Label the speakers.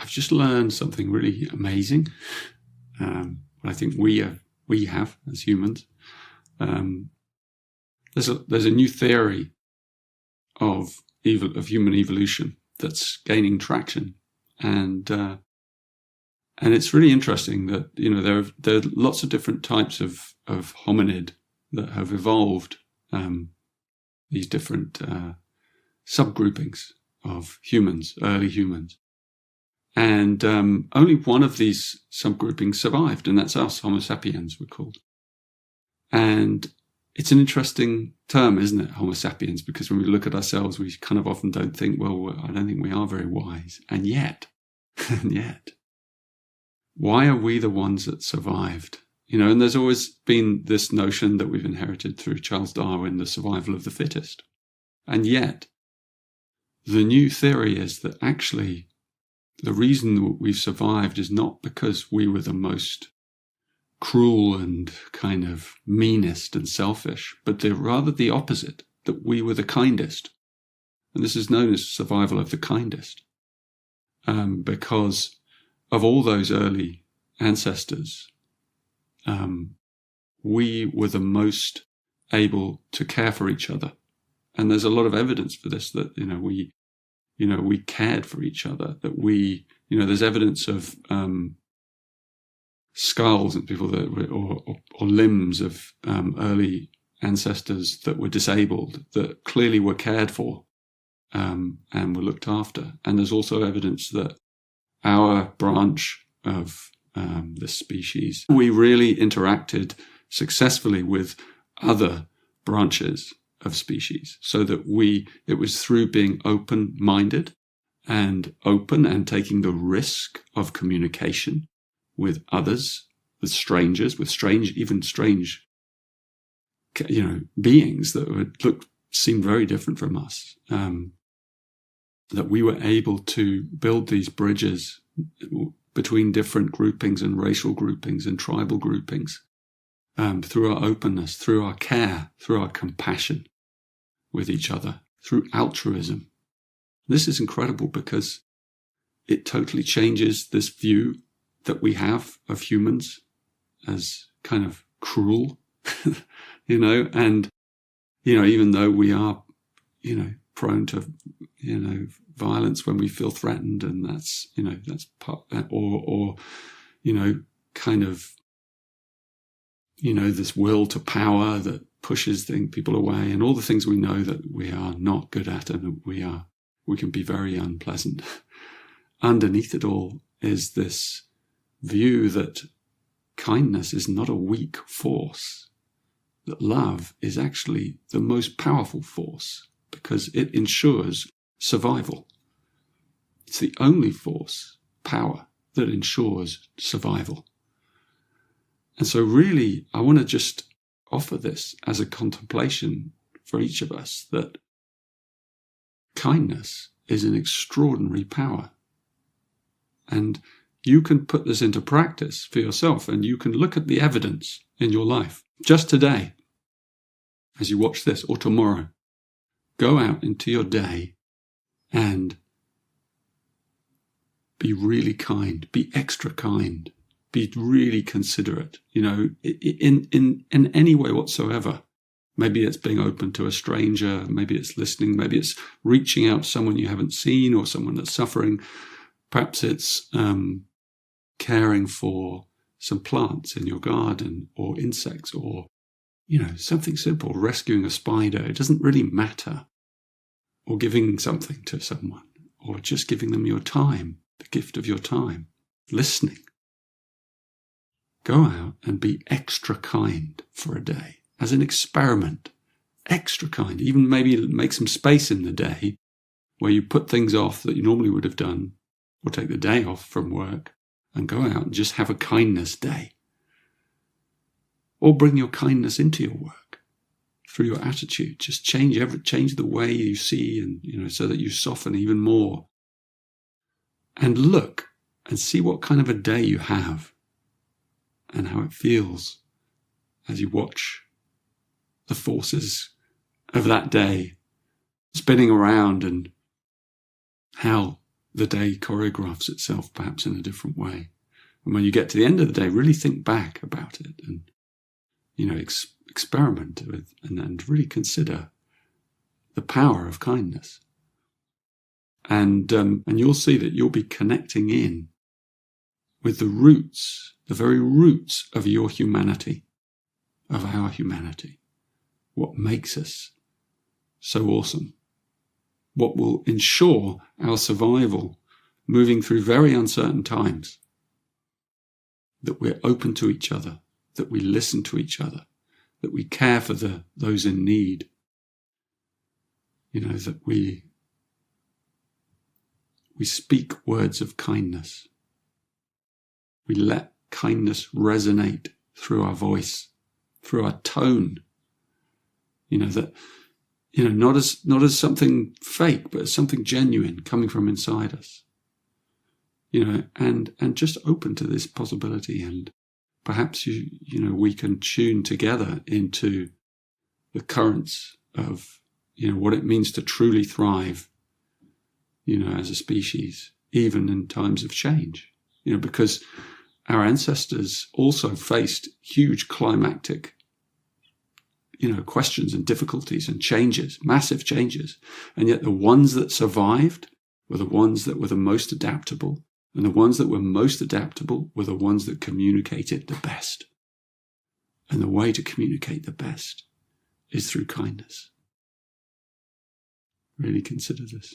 Speaker 1: I've just learned something really amazing. I think we have as humans. There's a new theory of human evolution that's gaining traction, and it's really interesting that there are lots of different types of hominid that have evolved, these different subgroupings of humans, early humans. And only one of these subgroupings survived, and that's us, Homo sapiens, we're called. And it's an interesting term, isn't it, Homo sapiens? Because when we look at ourselves, we kind of often don't think, well, I don't think we are very wise. And yet, why are we the ones that survived? And there's always been this notion that we've inherited through Charles Darwin, the survival of the fittest. And yet, the new theory is that actually the reason that we've survived is not because we were the most cruel and kind of meanest and selfish, but rather the opposite, that we were the kindest. And this is known as survival of the kindest, because of all those early ancestors, we were the most able to care for each other. And there's a lot of evidence for this, that, we cared for each other, that there's evidence of skulls and people that were, or limbs of early ancestors that were disabled, that clearly were cared for and were looked after. And there's also evidence that our branch of this species, we really interacted successfully with other branches of species, so that it was through being open-minded and open and taking the risk of communication with others, with strangers, with strange beings that seemed very different from us, that we were able to build these bridges between different groupings and racial groupings and tribal groupings, through our openness, through our care, through our compassion with each other, through altruism. This is incredible because it totally changes this view that we have of humans as kind of cruel, and, even though we are, prone to, violence when we feel threatened, and that's part, or kind of, this will to power that pushes people away, and all the things we know that we are not good at, and we can be very unpleasant. Underneath it all is this view that kindness is not a weak force, that love is actually the most powerful force because it ensures survival. It's the only power that ensures survival. And so really, I want to just offer this as a contemplation for each of us, that kindness is an extraordinary power. And you can put this into practice for yourself, and you can look at the evidence in your life. Just today, as you watch this, or tomorrow, go out into your day and be really kind, be extra kind, be really considerate, in any way whatsoever. Maybe it's being open to a stranger, maybe it's listening, maybe it's reaching out to someone you haven't seen or someone that's suffering. Perhaps it's caring for some plants in your garden, or insects, or, something simple, rescuing a spider. It doesn't really matter. Or giving something to someone, or just giving them your time, the gift of your time, listening. Go out and be extra kind for a day as an experiment. Extra kind. Even maybe make some space in the day where you put things off that you normally would have done, or take the day off from work and go out and just have a kindness day. Or bring your kindness into your work through your attitude. Just change the way you see, and so that you soften even more. And look and see what kind of a day you have, and how it feels as you watch the forces of that day spinning around, and how the day choreographs itself perhaps in a different way. And when you get to the end of the day, really think back about it and, experiment with and really consider the power of kindness. And you'll see that you'll be connecting in with the very roots of your humanity, of our humanity. What makes us so awesome. What will ensure our survival moving through very uncertain times. That we're open to each other, that we listen to each other, that we care for those in need. That we speak words of kindness. We let kindness resonate through our voice, through our tone. Not as something fake, but as something genuine coming from inside us. And just open to this possibility. And perhaps, we can tune together into the currents of, what it means to truly thrive, as a species, even in times of change, because our ancestors also faced huge climactic, questions and difficulties and changes, massive changes. And yet the ones that survived were the ones that were the most adaptable. And the ones that were most adaptable were the ones that communicated the best. And the way to communicate the best is through kindness. Really consider this.